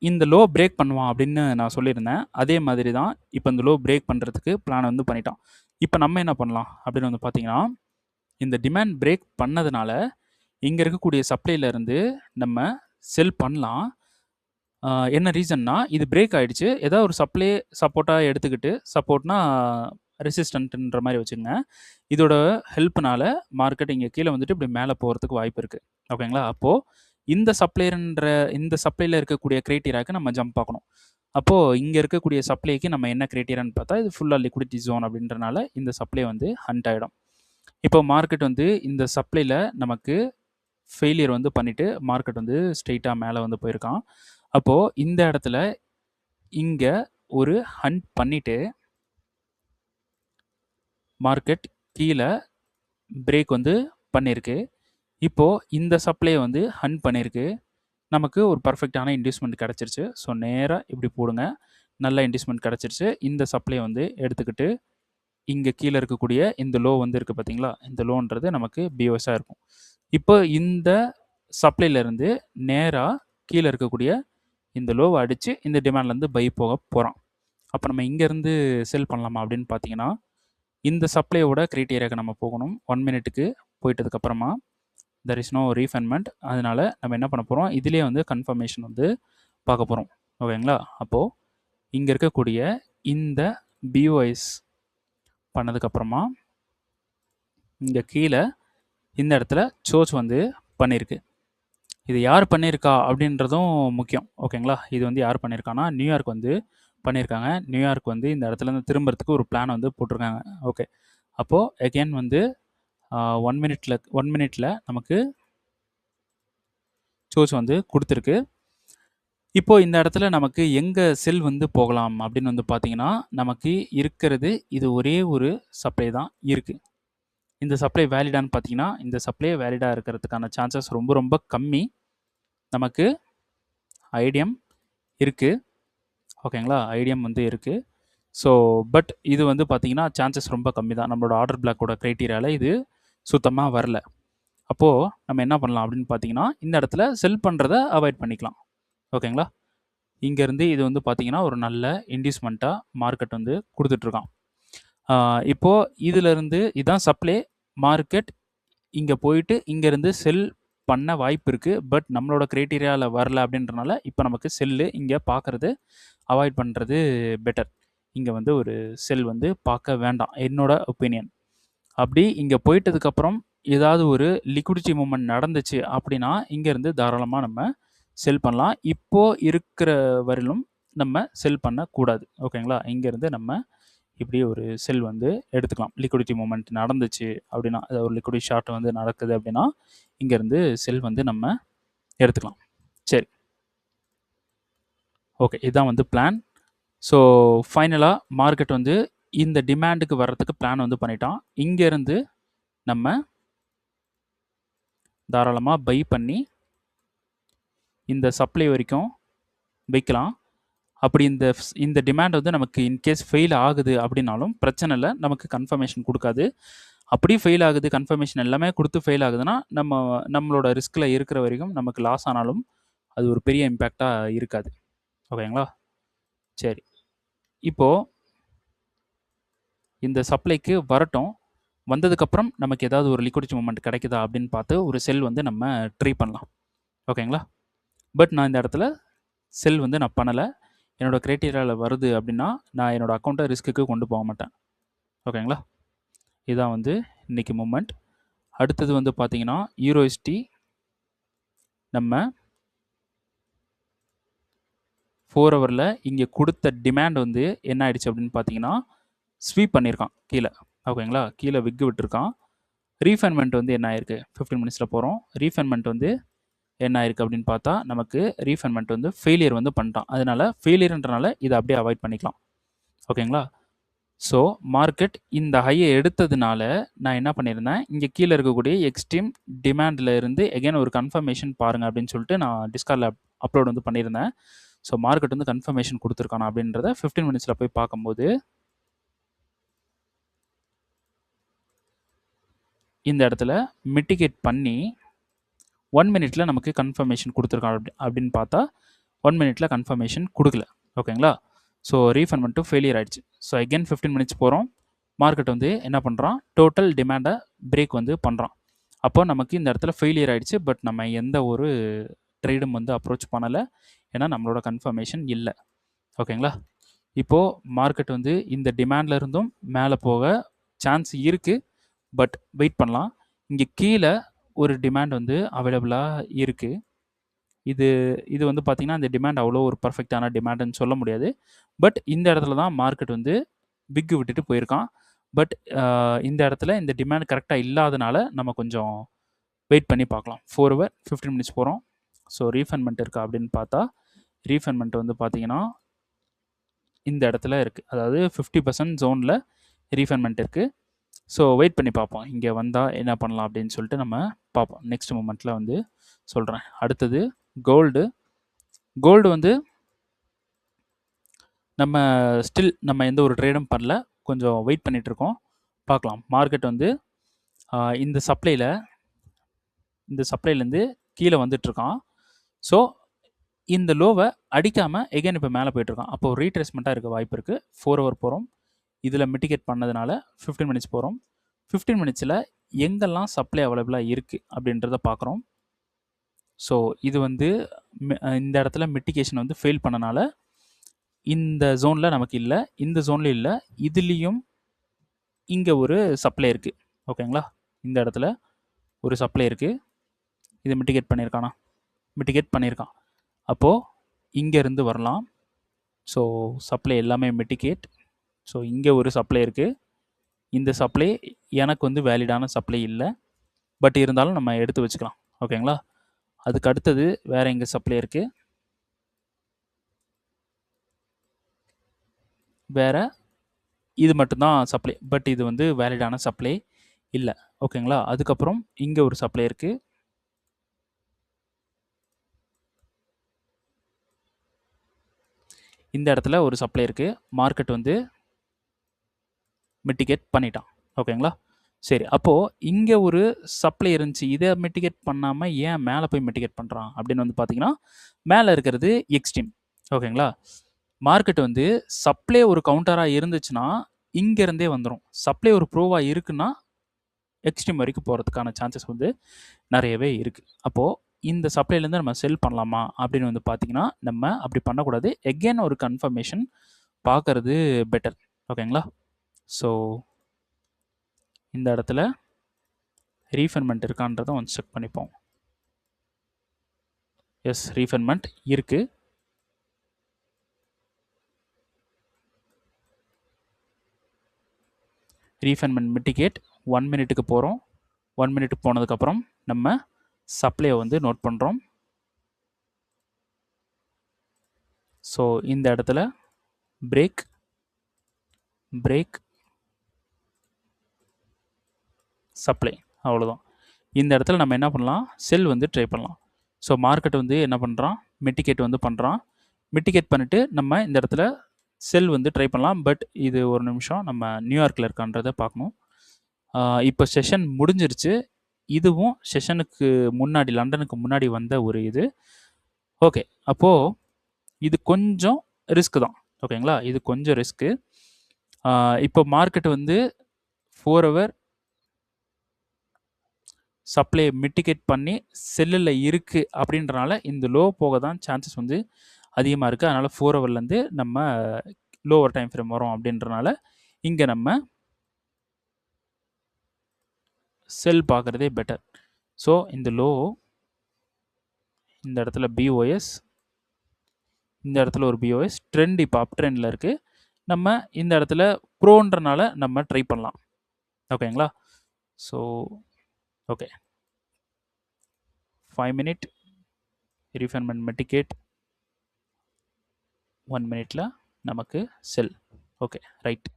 இந்த லோ பிரேக் பண்ணுவான் அப்படின்னு நான் சொல்லியிருந்தேன். அதே மாதிரி தான் இப்போ இந்த லோ பிரேக் பண்ணுறதுக்கு பிளான் வந்து பண்ணிட்டான். இப்போ நம்ம என்ன பண்ணலாம் அப்படின்னு வந்து பார்த்தீங்கன்னா, இந்த டிமாண்ட் பிரேக் பண்ணதுனால இங்கே இருக்கக்கூடிய சப்ளைலேருந்து நம்ம செல் பண்ணலாம். என்ன ரீசன்னா, இது பிரேக் ஆயிடுச்சு. ஏதாவது ஒரு சப்ளை சப்போர்ட்டாக எடுத்துக்கிட்டு, சப்போர்ட்னா ரெசிஸ்டன்ட்ன்ற மாதிரி வச்சுக்கங்க. இதோட ஹெல்ப்னால மார்க்கெட் இங்கே கீழே வந்துட்டு இப்படி மேலே போகிறதுக்கு வாய்ப்பு இருக்குது. ஓகேங்களா? அப்போது இந்த சப்ளையில் இருக்கக்கூடிய கிரைட்டீரியாவுக்கு நம்ம ஜம்ப் ஆகணும். அப்போது இங்கே இருக்கக்கூடிய சப்ளைக்கு நம்ம என்ன கிரைட்டீரியான்னு பார்த்தா, இது ஃபுல்லாக லிக்விடிட்டி ஜோன் அப்படின்றனால இந்த சப்ளை வந்து ஹண்ட் ஆகிடும். இப்போ மார்க்கெட் வந்து இந்த சப்ளையில் நமக்கு ஃபெயிலியர் வந்து பண்ணிவிட்டு மார்க்கெட் வந்து ஸ்ட்ரெயிட்டாக மேலே வந்து போயிருக்கான். அப்போது இந்த இடத்துல இங்கே ஒரு ஹண்ட் பண்ணிவிட்டு மார்க்கெட் கீழே பிரேக் வந்து பண்ணியிருக்கு. இப்போது இந்த சப்ளையை வந்து ஹண்ட் பண்ணியிருக்கு. நமக்கு ஒரு பர்ஃபெக்டான இன்டியூஸ்மெண்ட் கிடச்சிருச்சு. ஸோ நேராக இப்படி போடுங்க. நல்ல இன்டியூஸ்மெண்ட் கிடச்சிருச்சு. இந்த சப்ளையை வந்து எடுத்துக்கிட்டு இங்கே கீழே இருக்கக்கூடிய இந்த லோ வந்து இருக்குது பார்த்தீங்களா? இந்த லோன்றது நமக்கு பிஓஎஸ்ஸாக இருக்கும். இப்போ இந்த சப்ளைலேருந்து நேராக கீழே இருக்கக்கூடிய இந்த லோவை அடித்து இந்த டிமாண்ட்லேருந்து பை போக போகிறான். அப்போ நம்ம இங்கேருந்து செல் பண்ணலாமா அப்படின்னு பார்த்தீங்கன்னா, இந்த சப்ளையோட க்ரைட்டீரியாவுக்கு நம்ம போகணும். 1 மினிட்டுக்கு போயிட்டதுக்கப்புறமா தெர் இஸ் நோ ரீஃபண்ட்மெண்ட். அதனால் நம்ம என்ன பண்ண போகிறோம், இதிலே வந்து கன்ஃபர்மேஷன் வந்து பார்க்க போகிறோம். ஓகேங்களா? அப்போது இங்கே இருக்கக்கூடிய இந்த பிஓஎஸ் பண்ணதுக்கப்புறமா இங்கே கீழே இந்த இடத்துல சோர்ஸ் வந்து பண்ணியிருக்கு. இது யார் பண்ணியிருக்கா அப்படின்றதும் முக்கியம். ஓகேங்களா? இது வந்து யார் பண்ணியிருக்கான்னா, நியூயார்க் வந்து பண்ணியிருக்காங்க. நியூயார்க் வந்து இந்த இடத்துலேருந்து திரும்புறதுக்கு ஒரு பிளான் வந்து போட்டிருக்காங்க. ஓகே, அப்போது அகெயின் வந்து 1 மினிட்ல நமக்கு சோர்ஸ் வந்து கொடுத்துருக்கு. இப்போ இந்த இடத்துல நமக்கு எங்கே செல் வந்து போகலாம் அப்படின்னு வந்து பார்த்தீங்கன்னா, நமக்கு இருக்கிறது இது ஒரே ஒரு சப்ளை தான் இருக்குது. இந்த சப்ளை வேலிடான்னு பார்த்தீங்கன்னா, இந்த சப்ளை வேலிடாக இருக்கிறதுக்கான சான்சஸ் ரொம்ப ரொம்ப கம்மி. நமக்கு ஐடிஎம் இருக்குது. ஓகேங்களா? ஐடிஎம் வந்து இருக்குது. ஸோ பட் இது வந்து பார்த்தீங்கன்னா சான்சஸ் ரொம்ப கம்மி தான். நம்மளோட ஆர்டர் பிளாக்கோட க்ரைட்டீரியாவில் இது சுத்தமாக வரல. அப்போது நம்ம என்ன பண்ணலாம் அப்படின்னு பார்த்தீங்கன்னா, இந்த இடத்துல செல் பண்ணுறத அவாய்ட் பண்ணிக்கலாம். ஓகேங்களா? இங்கேருந்து இது வந்து பார்த்தீங்கன்னா ஒரு நல்ல இன்டியூஸ்மெண்ட்டாக மார்க்கெட் வந்து கொடுத்துட்ருக்கான். இப்போது இதிலேருந்து இதுதான் சப்ளை. மார்க்கெட் இங்கே போயிட்டு இங்கேருந்து செல் பண்ண வாய்ப்பு இருக்குது. பட் நம்மளோட க்ரைட்டீரியாவில் வரல அப்படின்றனால இப்போ நமக்கு செல்லு இங்கே பார்க்குறது அவாய்ட் பண்ணுறது பெட்டர். இங்கே வந்து ஒரு செல் வந்து பார்க்க வேண்டாம், என்னோட ஒப்பீனியன். அப்படி இங்கே போயிட்டதுக்கப்புறம் ஏதாவது ஒரு லிக்விடிட்டி மூவ்மெண்ட் நடந்துச்சு அப்படின்னா இங்கேருந்து தாராளமாக நம்ம செல் பண்ணலாம். இப்போது இருக்கிற வரையிலும் நம்ம செல் பண்ணக்கூடாது. ஓகேங்களா? இங்கேருந்து நம்ம இப்படி ஒரு செல் வந்து எடுத்துக்கலாம். லிக்விடிட்டி மூவ்மெண்ட் நடந்துச்சு அப்படின்னா, அதாவது ஒரு லிக்விடிட்டி ஷார்ட் வந்து நடக்குது அப்படின்னா இங்கேருந்து செல் வந்து நம்ம எடுத்துக்கலாம். சரி, ஓகே, இதுதான் வந்து பிளான். ஸோ ஃபைனலாக மார்க்கெட் வந்து இந்த டிமாண்டுக்கு வர்றதுக்கு பிளான் வந்து பண்ணிட்டான். இங்கேருந்து நம்ம தாராளமாக பை பண்ணி இந்த சப்ளை வரைக்கும் வைக்கலாம். அப்படி இந்த டிமாண்ட் வந்து நமக்கு இன்கேஸ் ஃபெயில் ஆகுது அப்படின்னாலும் பிரச்சனை இல்லை, நமக்கு கன்ஃபர்மேஷன் கொடுக்காது. அப்படி ஃபெயில் ஆகுது, கன்ஃபர்மேஷன் எல்லாமே கொடுத்து ஃபெயில் ஆகுதுன்னா நம்மளோட ரிஸ்கில் இருக்கிற வரைக்கும் நமக்கு லாஸ் ஆனாலும் அது ஒரு பெரிய இம்பேக்டாக இருக்காது. ஓகேங்களா? சரி, இப்போது இந்த சப்ளைக்கு வரட்டும். வந்ததுக்கப்புறம் நமக்கு ஏதாவது ஒரு லிக்விடிட்டி மூவ்மெண்ட் கிடைக்குதா அப்படின்னு பார்த்து ஒரு செல் வந்து நம்ம ட்ரை பண்ணலாம். ஓகேங்களா? பட் நான் இந்த இடத்துல செல் வந்து நான் பண்ணலை. என்னோட கிரைட்டீரியாவில் வருது அப்படின்னா நான் என்னோட அக்கௌண்ட்டை ரிஸ்க்குக்கு கொண்டு போக மாட்டேன். ஓகேங்களா? இதுதான் வந்து இன்றைக்கி மூமெண்ட். அடுத்தது வந்து பார்த்தீங்கன்னா யூரோஎஸ்டி நம்ம 4 ஹவரில் இங்கே கொடுத்த டிமாண்ட் வந்து என்ன ஆயிடுச்சு அப்படின்னு பார்த்தீங்கன்னா ஸ்வீப் பண்ணியிருக்கான் கீழே. ஓகேங்களா? கீழே விக்கு விட்டுருக்கான். ரீஃபைன்மெண்ட் வந்து என்ன ஆயிருக்கு 15 மினிட்ஸில் போகிறோம். ரீஃபைன்மெண்ட் வந்து என்ன ஆயிருக்கு அப்படின்னு பார்த்தா நமக்கு ரீஃபைன்மெண்ட் வந்து ஃபெயிலியர் வந்து பண்ணிட்டான். அதனால ஃபெயிலியர்ன்றனால இதை அப்படியே அவாய்ட் பண்ணிக்கலாம். ஓகேங்களா? ஸோ மார்க்கெட் இந்த ஹையை எடுத்ததுனால நான் என்ன பண்ணியிருந்தேன், இங்கே கீழே இருக்கக்கூடிய எக்ஸ்ட்ரீம் டிமாண்டில் இருந்து எகைன் ஒரு கன்ஃபர்மேஷன் பாருங்கள் அப்படின்னு சொல்லிட்டு நான் டிஸ்கார்டில் அப்லோட் வந்து பண்ணியிருந்தேன். ஸோ மார்க்கெட் வந்து கன்ஃபர்மேஷன் கொடுத்துருக்கானா அப்படின்றத 15 மினிட்ஸில் போய் பார்க்கும்போது இந்த இடத்துல மிட்டிகேட் பண்ணி 1 மினிட்ல நமக்கு கன்ஃபர்மேஷன் கொடுத்துருக்கான் அப்படின்னு பார்த்தா 1 மினிட்ல கன்ஃபர்மேஷன் கொடுக்கல. ஓகேங்களா? ஸோ ரீஃபண்ட் மட்டும் ஃபெயிலியர் ஆயிடுச்சு. ஸோ அகெயின் 15 மினிட்ஸ் போகிறோம். மார்க்கெட் வந்து என்ன பண்ணுறான், டோட்டல் டிமாண்டை பிரேக் வந்து பண்ணுறான். அப்போ நமக்கு இந்த இடத்துல ஃபெயிலியர் ஆயிடுச்சு. பட் நம்ம எந்த ஒரு ட்ரேடும் வந்து அப்ரோச் பண்ணலை, ஏன்னா நம்மளோட கன்ஃபர்மேஷன் இல்லை. ஓகேங்களா? இப்போது மார்க்கெட் வந்து இந்த டிமாண்டில் இருந்தும் மேலே போக சான்ஸ் இருக்குது. பட் வெயிட் பண்ணலாம். இங்கே கீழே ஒரு டிமாண்ட் வந்து அவைலபிளாக இருக்குது. இது வந்து பார்த்திங்கன்னா இந்த டிமாண்ட் அவ்வளோ ஒரு பர்ஃபெக்டான டிமாண்டுன்னு சொல்ல முடியாது. பட் இந்த இடத்துல தான் மார்க்கெட் வந்து பிக்கு விட்டுட்டு போயிருக்கான். பட் இந்த இடத்துல இந்த டிமாண்ட் கரெக்டாக இல்லாதனால நம்ம கொஞ்சம் வெயிட் பண்ணி பார்க்கலாம். 4 ஹவர் 15 மினிட்ஸ் போகிறோம். ஸோ ரீஃபண்ட்மெண்ட் இருக்கா அப்படின்னு பார்த்தா ரீஃபண்ட்மெண்ட் வந்து பார்த்திங்கன்னா இந்த இடத்துல இருக்குது. அதாவது 50% ஜோனில் ரீஃபண்ட்மெண்ட் இருக்குது. ஸோ வெயிட் பண்ணி பார்ப்போம். இங்கே வந்தால் என்ன பண்ணலாம் அப்படின்னு சொல்லிட்டு நம்ம பார்ப்போம். நெக்ஸ்ட் மூமெண்ட்டில் வந்து சொல்கிறேன். அடுத்தது கோல்டு வந்து நம்ம எந்த ஒரு ட்ரேடும் பண்ணல. கொஞ்சம் வெயிட் பண்ணிகிட்ருக்கோம். பார்க்கலாம். மார்க்கெட் வந்து இந்த சப்ளைலேருந்து கீழே வந்துட்டுருக்கான். ஸோ இந்த லோவை அடிக்காமல் எகைன் இப்போ மேலே போயிட்டுருக்கான். அப்போது ரீட்ரேஸ்மெண்ட்டாக இருக்க வாய்ப்பு இருக்குது. 4 ஹவர் போகிறோம். இதில் மிட்டிகேட் பண்ணதுனால 15 மினிட்ஸ் போகிறோம். 15 மினிட்ஸில் எங்கெல்லாம் சப்ளை அவைலபிளாக இருக்குது அப்படின்றத பார்க்குறோம். ஸோ இது வந்து இந்த இடத்துல மிட்டிகேஷன் வந்து ஃபெயில் பண்ணனால இந்த ஜோனில் நமக்கு இல்லை, இந்த ஜோன்லேயும் இல்லை, இதுலேயும் இங்கே ஒரு சப்ளை இருக்குது. ஓகேங்களா? இந்த இடத்துல ஒரு சப்ளை இருக்குது. இது மிட்டிகேட் பண்ணியிருக்கானா? மிட்டிகேட் பண்ணியிருக்கான். அப்போது இங்கேருந்து வரலாம். ஸோ சப்ளை எல்லாமே மிட்டிகேட். ஸோ இங்கே ஒரு சப்ளை இருக்குது. இந்த சப்ளை எனக்கு வந்து வேலிடான சப்ளை இல்லை. பட் இருந்தாலும் நம்ம எடுத்து வச்சுக்கலாம். ஓகேங்களா? அதுக்கு அடுத்தது வேறு எங்கே சப்ளை இருக்குது? வேறு இது மட்டும்தான் சப்ளை. பட் இது வந்து வேலிடான சப்ளை இல்லை. ஓகேங்களா? அதுக்கப்புறம் இங்கே ஒரு சப்ளை இருக்குது. இந்த இடத்துல ஒரு சப்ளை இருக்குது. மார்க்கெட் வந்து மிட்டிகேட் பண்ணிட்டான். ஓகேங்களா? சரி, அப்போது இங்கே ஒரு சப்ளை இருந்துச்சு. இதை மிட்டிகேட் பண்ணாமல் ஏன் மேலே போய் மிட்டிகேட் பண்ணுறான் அப்படின்னு வந்து பார்த்தீங்கன்னா, மேலே இருக்கிறது எக்ஸ்ட்ரீம். ஓகேங்களா? மார்க்கெட் வந்து சப்ளை ஒரு கவுண்டராக இருந்துச்சுன்னா இங்கேருந்தே வந்துடும். சப்ளை ஒரு ப்ரூவாக இருக்குன்னா எக்ஸ்ட்ரீம் வரைக்கும் போகிறதுக்கான சான்சஸ் வந்து நிறையவே இருக்குது. அப்போது இந்த சப்ளைலேருந்து நம்ம செல் பண்ணலாமா அப்படின்னு வந்து பார்த்திங்கன்னா, நம்ம அப்படி பண்ணக்கூடாது. எகெயின் ஒரு கன்ஃபர்மேஷன் பார்க்குறது பெட்டர். ஓகேங்களா? ஸோ இந்த இடத்துல ரீஃபண்ட்மெண்ட் இருக்கான்றதை ஒன்று செக் பண்ணிப்போம். எஸ், ரீஃபண்ட்மெண்ட் இருக்குது. ரீஃபண்ட்மெண்ட் மிட்டிகேட் 1 மினிட்டுக்கு போகிறோம். 1 மினிட் போனதுக்கப்புறம் நம்ம சப்ளையை வந்து நோட் பண்ணுறோம். ஸோ இந்த இடத்துல பிரேக் சப்ளை, அவ்வளோதான். இந்த இடத்துல நம்ம என்ன பண்ணலாம், செல் வந்து ட்ரை பண்ணலாம். ஸோ மார்க்கெட் வந்து என்ன பண்ணுறான், மிட்டிகேட் வந்து பண்ணுறான். மிட்டிகேட் பண்ணிவிட்டு நம்ம இந்த இடத்துல செல் வந்து ட்ரை பண்ணலாம். பட் இது ஒரு நிமிஷம் நம்ம நியூயார்க்கில் இருக்கான்றதை பார்க்கணும். இப்போ செஷன் முடிஞ்சிருச்சு. இதுவும் செஷனுக்கு முன்னாடி, லண்டனுக்கு முன்னாடி வந்த ஒரு இது. ஓகே, அப்போது இது கொஞ்சம் ரிஸ்க்கு தான். ஓகேங்களா? இது கொஞ்சம் ரிஸ்க்கு. இப்போ மார்க்கெட் வந்து 4 ஹவர் சப்ளை மிட்டிகேட் பண்ணி செல்லில் இருக்குது அப்படின்றனால இந்த லோ போக தான் சான்சஸ் வந்து அதிகமாக இருக்குது. அதனால் 4 ஹவர்லேருந்து நம்ம லோவர் டைம் ஃப்ரேம் வரும் அப்படின்றனால இங்கே நம்ம செல் பார்க்குறதே பெட்டர். ஸோ இந்த லோ, இந்த இடத்துல பிஓஎஸ், இந்த இடத்துல ஒரு பிஓஎஸ், ட்ரெண்ட் இப்போ அப் ட்ரெண்டில் இருக்குது. நம்ம இந்த இடத்துல ப்ரோன்றனால நம்ம ட்ரை பண்ணலாம். ஓகேங்களா? ஸோ ஓகே, 5 மினிட் ரீஃபைன்மெண்ட் மெட்டிகேட், 1 மினிட்ல நமக்கு செல். Okay, right.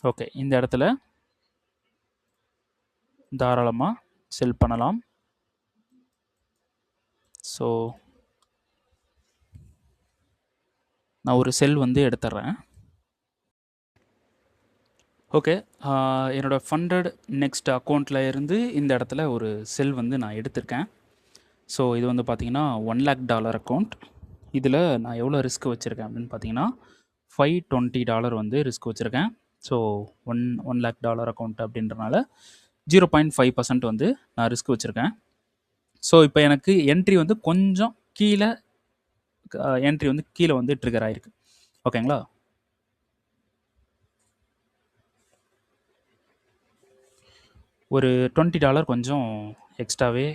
ஓகே, இந்த இடத்துல தாராளமாக செல் பண்ணலாம். ஸோ நான் ஒரு செல் வந்து எடுத்துட்றேன். ஓகே, என்னோடய ஃபண்டட் நெக்ஸ்ட் அக்கௌண்ட்டில் இருந்து இந்த இடத்துல ஒரு செல் வந்து நான் எடுத்திருக்கேன். ஸோ இது வந்து பார்த்திங்கன்னா $1,00,000 அக்கௌண்ட். இதில் நான் எவ்வளோ ரிஸ்க் வச்சுருக்கேன் அப்படின்னு பார்த்தீங்கன்னா $520 வந்து ரிஸ்க் வச்சுருக்கேன். ஸோ $1,00,000 அக்கௌண்ட் அப்படின்றனால 0.5% வந்து நான் ரிஸ்க் வச்சுருக்கேன். ஸோ இப்போ எனக்கு என்ட்ரி வந்து கொஞ்சம் கீழே, என்ட்ரி வந்து கீழே வந்து ட்ரிகர் ஆகிருக்கு. ஓகேங்களா? ஒரு $20 கொஞ்சம் எக்ஸ்ட்ராவே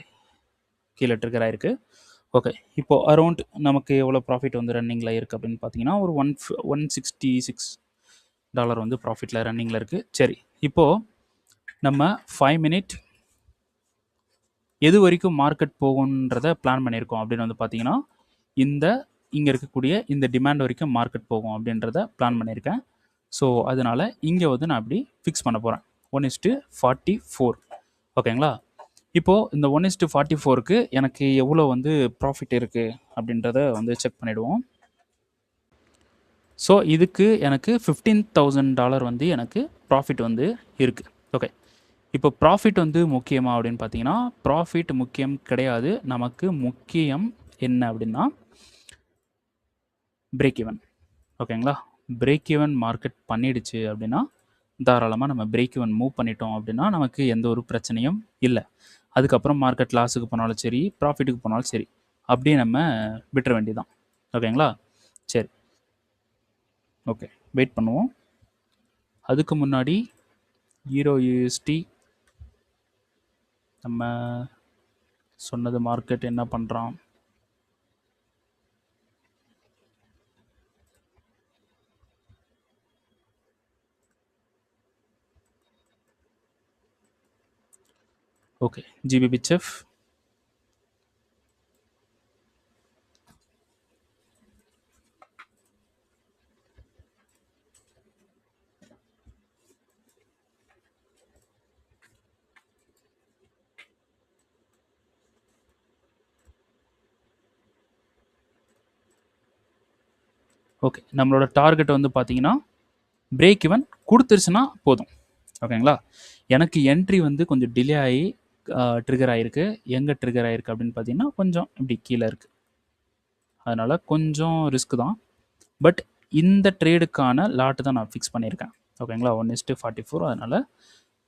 கீழே ட்ரிகர் ஆகிருக்கு. ஓகே, இப்போது அரௌண்ட் நமக்கு எவ்வளோ ப்ராஃபிட் வந்து ரன்னிங்கில் இருக்குது அப்படின்னு பார்த்தீங்கன்னா ஒரு $166 வந்து ப்ராஃபிட்டில் ரன்னிங்கில் இருக்குது. சரி, இப்போது நம்ம 5 மினிட் எது வரைக்கும் மார்க்கெட் போகுன்றத பிளான் பண்ணியிருக்கோம் அப்படின்னு வந்து பார்த்தீங்கன்னா இந்த இங்கே இருக்கக்கூடிய இந்த டிமாண்ட் வரைக்கும் மார்க்கெட் போகும் அப்படின்றத பிளான் பண்ணியிருக்கேன். ஸோ அதனால் இங்கே வந்து நான் அப்படி ஃபிக்ஸ் பண்ண போகிறேன் 1:44. ஓகேங்களா? இப்போது இந்த 1:44க்கு எனக்கு எவ்வளோ வந்து ப்ராஃபிட் இருக்குது அப்படின்றத வந்து செக் பண்ணிவிடுவோம். ஸோ இதுக்கு எனக்கு $15,000 வந்து எனக்கு ப்ராஃபிட் வந்து இருக்குது. ஓகே, இப்போ ப்ராஃபிட் வந்து முக்கியமா அப்படின்னு பார்த்தீங்கன்னா ப்ராஃபிட் முக்கியம் கிடையாது. நமக்கு முக்கியம் என்ன அப்படின்னா பிரேக் ஈவன். ஓகேங்களா? பிரேக் ஈவன் மார்க்கெட் பண்ணிடுச்சு அப்படின்னா தாராளமாக நம்ம பிரேக் ஈவன் மூவ் பண்ணிட்டோம் அப்படின்னா நமக்கு எந்த ஒரு பிரச்சனையும் இல்லை. அதுக்கப்புறம் மார்க்கெட் லாஸுக்கு போனாலும் சரி, ப்ராஃபிட்டுக்கு போனாலும் சரி, அப்படியே நம்ம விட்டுற வேண்டியதான். ஓகேங்களா? சரி, ஓகே, வெயிட் பண்ணுவோம். அதுக்கு முன்னாடி EURUSD நம்ம சொன்னது மார்க்கெட் என்ன பண்ணுறான். ஓகே, GBPCHF ஓகே, நம்மளோட டார்கெட் வந்து பார்த்தீங்கன்னா பிரேக் ஈவன் கொடுத்துருச்சுன்னா போதும். ஓகேங்களா? எனக்கு என்ட்ரி வந்து கொஞ்சம் டிலே ஆகி ட்ரிகர் ஆகிருக்கு. எங்கே ட்ரிகர் ஆகிருக்கு அப்படின்னு பார்த்தீங்கன்னா கொஞ்சம் இப்படி கீழே இருக்குது. அதனால் கொஞ்சம் ரிஸ்க் தான். பட் இந்த ட்ரேடுக்கான லாட்டு தான் நான் ஃபிக்ஸ் பண்ணியிருக்கேன். ஓகேங்களா? 1:44. அதனால்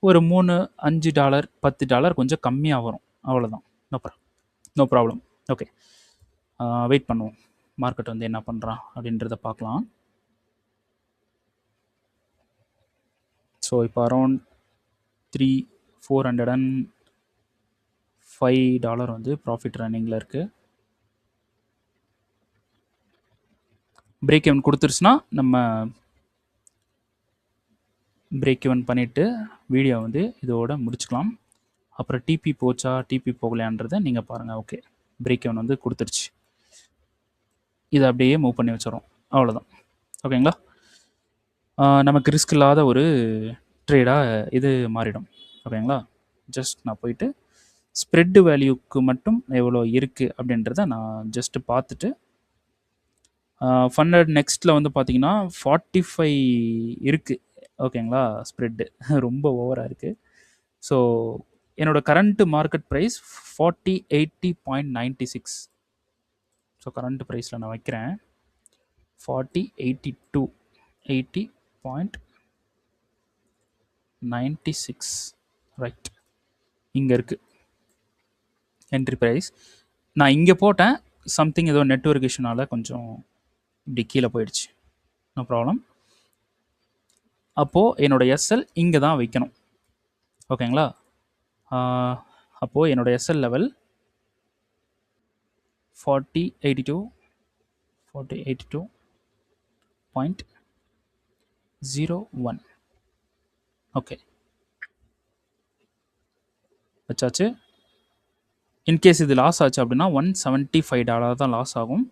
ஒரு $3, $5, $10 கொஞ்சம் கம்மியாக வரும். அவ்வளோதான். No problem. ஓகே, வெயிட் பண்ணுவோம். மார்க்கெட் வந்து என்ன பண்ணுறான் அப்படின்றத பார்க்கலாம். ஸோ இப்போ அரௌண்ட் $405 வந்து ப்ராஃபிட் ரன்னிங்கில் இருக்குது. பிரேக் ஈவன் கொடுத்துருச்சுன்னா நம்ம பிரேக் ஈவன் பண்ணிவிட்டு வீடியோ வந்து இதோட முடிச்சுக்கலாம். அப்புறம் டிபி போச்சா டிபி போகலையான்றதை நீங்கள் பாருங்கள். ஓகே, பிரேக் ஈவன் வந்து கொடுத்துருச்சு. இதை அப்படியே மூவ் பண்ணி வச்சிடறோம். அவ்வளோதான். ஓகேங்களா? நமக்கு ரிஸ்க் இல்லாத ஒரு ட்ரேடாக இது மாறிடும். ஓகேங்களா? ஜஸ்ட் நான் போயிட்டு ஸ்ப்ரெட்டு வேல்யூக்கு மட்டும் எவ்வளோ இருக்குது அப்படின்றத நான் ஜஸ்ட்டு பார்த்துட்டு ஃபண்டட் நெக்ஸ்ட்டில் வந்து பார்த்தீங்கன்னா 45 இருக்குது. ஓகேங்களா? ஸ்ப்ரெட்டு ரொம்ப ஓவராக இருக்குது. ஸோ என்னோடய current market price 4080.96. So current ப்ரைஸில் நான் வைக்கிறேன் 4082 80.96 ரைட். இங்கே இருக்குது என்ட்ரி ப்ரைஸ். நான் இங்கே போட்டேன், சம்திங் ஏதோ நெட்வொர்க் இஷ்யூனால கொஞ்சம் இப்படி கீழே போயிடுச்சு. No problem. அப்போது என்னோடய எஸ்எல் இங்கே தான் வைக்கணும். ஓகேங்களா? அப்போது என்னோடய எஸ்எல் லெவல் 4082.01. ஓகே, வச்சாச்சு. இன்கேஸ் இது லாஸ் ஆச்சு அப்படின்னா $175 தான் லாஸ் ஆகும்.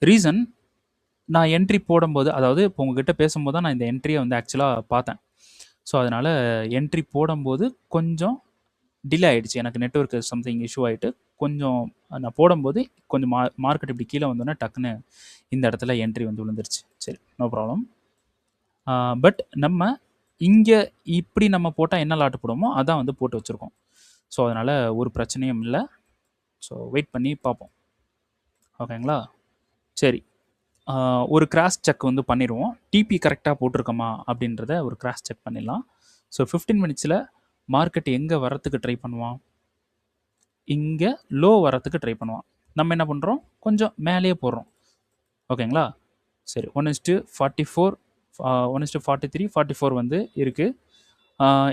ரீசன், நான் என்ட்ரி போடும்போது, அதாவது இப்போ உங்ககிட்ட பேசும்போது தான் நான் இந்த என்ட்ரியை வந்து ஆக்சுவலாக பார்த்தேன். ஸோ அதனால் என்ட்ரி போடும்போது கொஞ்சம் டிலே ஆகிடுச்சு. எனக்கு நெட்வொர்க் சம்திங் இஷ்யூ ஆகிட்டு கொஞ்சம் நான் போடும்போது கொஞ்சம் மார்க்கெட் இப்படி கீழே வந்தோன்னே டக்குன்னு இந்த இடத்துல என்ட்ரி வந்து விழுந்துருச்சு. சரி, நோ ப்ராப்ளம். பட் நம்ம இங்கே இப்படி நம்ம போட்டால் என்ன லாட்டு போடுவோமோ அதான் வந்து போட்டு வச்சுருக்கோம். ஸோ அதனால் ஒரு பிரச்சனையும் இல்லை. ஸோ வெயிட் பண்ணி பார்ப்போம். ஓகேங்களா? சரி, ஒரு கிராஸ் செக் வந்து பண்ணிடுவோம். டிபி கரெக்டாக போட்டிருக்கோமா அப்படின்றத ஒரு கிராஸ் செக் பண்ணிடலாம். ஸோ 15 மினிட்ஸில் மார்க்கெட் எங்கே வரத்துக்கு ட்ரை பண்ணுவான்? இங்கே லோ வரத்துக்கு ட்ரை பண்ணுவான். நம்ம என்ன பண்ணுறோம்? கொஞ்சம் மேலேயே போடுறோம். ஓகேங்களா? சரி, 1:44, 1:43, 44 வந்து இருக்குது.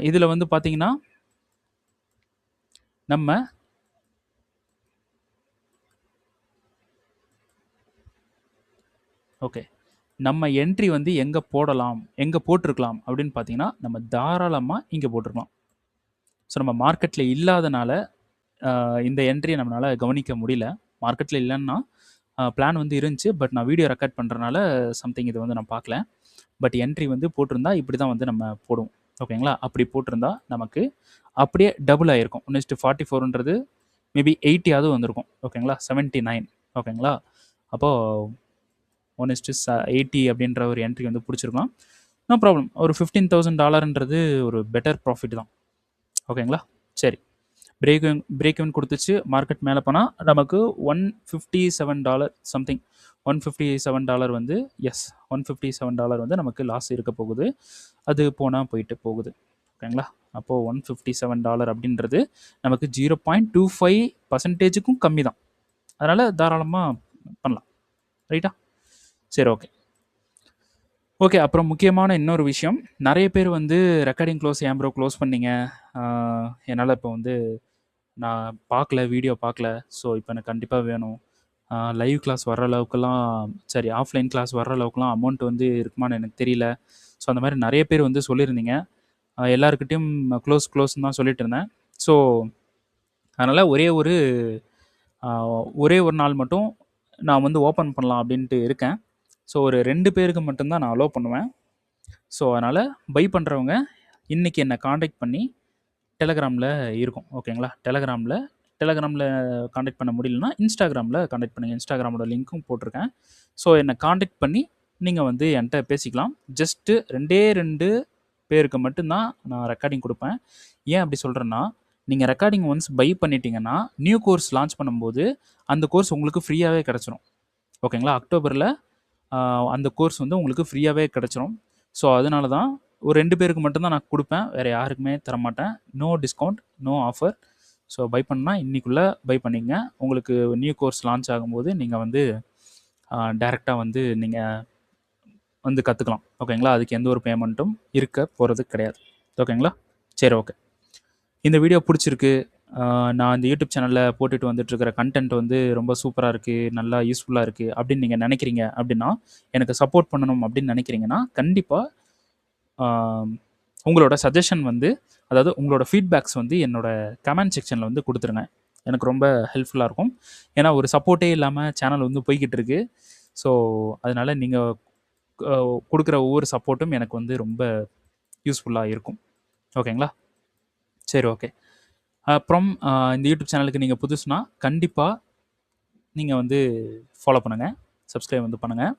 இதில் வந்து பார்த்தீங்கன்னா நம்ம ஓகே, நம்ம என்ட்ரி வந்து எங்கே போடலாம், எங்கே போட்டிருக்கலாம் அப்படின்னு பார்த்தீங்கன்னா நம்ம தாராளமாக இங்கே போட்டிருக்கலாம். ஸோ நம்ம மார்க்கெட்டில் இல்லாதனால இந்த என்ட்ரியை நம்மளால் கவனிக்க முடியல. மார்க்கெட்டில் இல்லைன்னா பிளான் வந்து இருந்துச்சு, பட் நான் வீடியோ ரெக்கார்ட் பண்ணுறனால சம்திங் இது வந்து நான் பார்க்கல. பட் என்ட்ரி வந்து போட்டிருந்தா இப்படி தான் வந்து நம்ம போடுவோம். ஓகேங்களா? அப்படி போட்டிருந்தா நமக்கு அப்படியே டபுள் ஆகிருக்கும். 1:44ன்றது மேபி 80ஆவது வந்திருக்கும். ஓகேங்களா? 79. ஓகேங்களா? அப்போது 1:80 அப்படின்ற ஒரு என்ட்ரி வந்து பிடிச்சிருக்கலாம். No problem. ஒரு $15,000ன்றது ஒரு பெட்டர் ப்ராஃபிட் தான். ஓகேங்களா? சரி, பிரேக் இவன் கொடுத்துச்சு. மார்க்கெட் மேலே போனால் நமக்கு $157 சம்திங், $157 வந்து $157 வந்து நமக்கு லாஸ் இருக்க போகுது. அது போனால் போயிட்டு போகுது. ஓகேங்களா? அப்போது $157 அப்படின்றது நமக்கு 0.25%க்கும் கம்மி தான். அதனால் தாராளமாக பண்ணலாம். ரைட்டா? சரி, ஓகே. ஓகே, அப்புறம் முக்கியமான இன்னொரு விஷயம், நிறைய பேர் வந்து ரெக்கார்டிங் ஏன் ப்ரோ க்ளோஸ் பண்ணீங்க? என்னால் இப்போ வந்து நான் பார்க்கல, வீடியோ பார்க்கல. ஸோ இப்போ எனக்கு கண்டிப்பாக வேணும். லைவ் கிளாஸ் வர்ற அளவுக்குலாம், சரி ஆஃப்லைன் கிளாஸ் வர்ற அளவுக்குலாம் அமௌண்ட் வந்து இருக்குமான்னு எனக்கு தெரியல. ஸோ அந்த மாதிரி நிறைய பேர் வந்து சொல்லியிருந்தீங்க. எல்லாருக்கிட்டையும் க்ளோஸ்ன்னு தான் சொல்லிட்டு இருந்தேன். ஸோ அதனால் ஒரே ஒரு நாள் மட்டும் நான் வந்து ஓப்பன் பண்ணலாம் அப்படின்ட்டு இருக்கேன். ஸோ ஒரு 2 பேருக்கு மட்டும்தான் நான் அலோவ் பண்ணுவேன். ஸோ அதனால் பை பண்ணுறவங்க இன்றைக்கி என்னை காண்டாக்ட் பண்ணி டெலகிராமில் இருக்கும். ஓகேங்களா? டெலகிராமில் காண்டாக்ட் பண்ண முடியலன்னா இன்ஸ்டாகிராமில் காண்டாக்ட் பண்ணுங்கள். இன்ஸ்டாகிராமோட லிங்க்கும் போட்டிருக்கேன். ஸோ என்னை காண்டாக்ட் பண்ணி நீங்கள் வந்து என்கிட்ட பேசிக்கலாம். ஜஸ்ட்டு 2 பேருக்கு மட்டும்தான் நான் ரெக்கார்டிங் கொடுப்பேன். ஏன் அப்படி சொல்கிறேன்னா, நீங்கள் ரெக்கார்டிங் ஒன்ஸ் பை பண்ணிட்டீங்கன்னா நியூ கோர்ஸ் லான்ச் பண்ணும்போது அந்த கோர்ஸ் உங்களுக்கு ஃப்ரீயாகவே கிடச்சிரும். ஓகேங்களா? அக்டோபரில் அந்த கோர்ஸ் வந்து உங்களுக்கு ஃப்ரீயாகவே கிடச்சிரும். ஸோ அதனால தான் ஒரு 2 பேருக்கு மட்டும்தான் நான் கொடுப்பேன். வேறு யாருக்குமே தரமாட்டேன். No discount, no offer. So buy பண்ணால் இன்றைக்குள்ளே பை பண்ணிங்க. உங்களுக்கு நியூ கோர்ஸ் லான்ச் ஆகும்போது நீங்கள் வந்து டைரெக்டாக வந்து நீங்கள் வந்து கற்றுக்கலாம். ஓகேங்களா? அதுக்கு எந்த ஒரு பேமெண்ட்டும் இருக்க போகிறது கிடையாது. ஓகேங்களா? சரி, ஓகே. இந்த வீடியோ பிடிச்சிருக்கு. நான் இந்த யூடியூப் சேனலில் போட்டுட்டு வந்துட்டுருக்கிற கண்டென்ட் வந்து ரொம்ப சூப்பராக இருக்குது, நல்லா யூஸ்ஃபுல்லாக இருக்குது அப்படின்னு நீங்கள் நினைக்கிறீங்க அப்படின்னா, எனக்கு சப்போர்ட் பண்ணணும் அப்படின்னு நினைக்கிறீங்கன்னா, கண்டிப்பாக உங்களோட சஜஷன் வந்து, அதாவது உங்களோட ஃபீட்பேக்ஸ் வந்து என்னோடய கமெண்ட் செக்ஷனில் வந்து கொடுத்துருங்க. எனக்கு ரொம்ப ஹெல்ப்ஃபுல்லாக இருக்கும். ஏன்னா ஒரு சப்போர்ட்டே இல்லாமல் சேனல் வந்து போய்கிட்டு இருக்கு. ஸோ அதனால் நீங்கள் கொடுக்குற ஒவ்வொரு சப்போர்ட்டும் எனக்கு வந்து ரொம்ப யூஸ்ஃபுல்லாக இருக்கும். ஓகேங்களா? சரி, ஓகே. அப்புறம் இந்த யூடியூப் சேனலுக்கு நீங்கள் புதுசுனா கண்டிப்பாக நீங்கள் வந்து ஃபாலோ பண்ணுங்கள், சப்ஸ்கிரைப் வந்து பண்ணுங்கள்.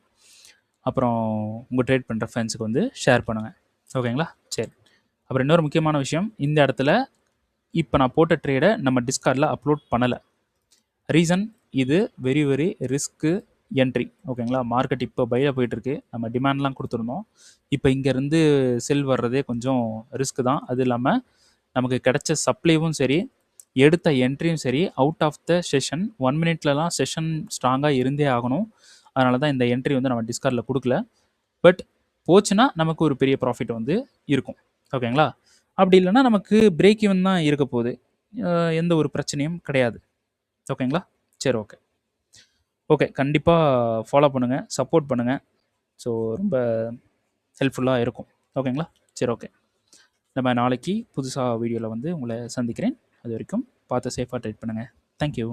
அப்புறம் உங்கள் ட்ரேட் பண்ணுற ஃப்ரெண்ட்ஸுக்கு வந்து ஷேர் பண்ணுங்கள். ஓகேங்களா? சரி. அப்புறம் இன்னொரு முக்கியமான விஷயம், இந்த இடத்துல இப்போ நான் போட்ட ட்ரேடை நம்ம டிஸ்கார்டில் அப்லோட் பண்ணலை. ரீசன், இது வெரி வெரி ரிஸ்க்கு என்ட்ரி. ஓகேங்களா? மார்க்கெட் இப்போ பையில் போயிட்டுருக்கு. நம்ம டிமாண்ட்லாம் கொடுத்துருந்தோம். இப்போ இங்கேருந்து செல் வர்றதே கொஞ்சம் ரிஸ்க் தான். அது இல்லாமல் நமக்கு கிடைச்ச சப்ளைவும் சரி, எடுத்த என்ட்ரியும் சரி, அவுட் ஆஃப் த செஷன் 1 மினிட்லலாம் செஷன் ஸ்ட்ராங்காக இருந்தே ஆகணும். அதனால தான் இந்த என்ட்ரி வந்து நம்ம டிஸ்கார்டில் கொடுக்கல. பட் போச்சுன்னா நமக்கு ஒரு பெரிய ப்ராஃபிட் வந்து இருக்கும். ஓகேங்களா? அப்படி இல்லைன்னா நமக்கு பிரேக் ஈவன் தான் இருக்க போகுது. எந்த ஒரு பிரச்சனையும் கிடையாது. ஓகேங்களா? சரி, ஓகே. ஓகே, கண்டிப்பாக ஃபாலோ பண்ணுங்கள், சப்போர்ட் பண்ணுங்கள். ஸோ ரொம்ப ஹெல்ப்ஃபுல்லாக இருக்கும். ஓகேங்களா? சரி, ஓகே. நம்ம நாளைக்கு புதுசாக வீடியோவில் வந்து உங்களை சந்திக்கிறேன். அது வரைக்கும் பார்த்து சேஃபாக ட்ரீட் பண்ணுங்கள். தேங்க்யூ.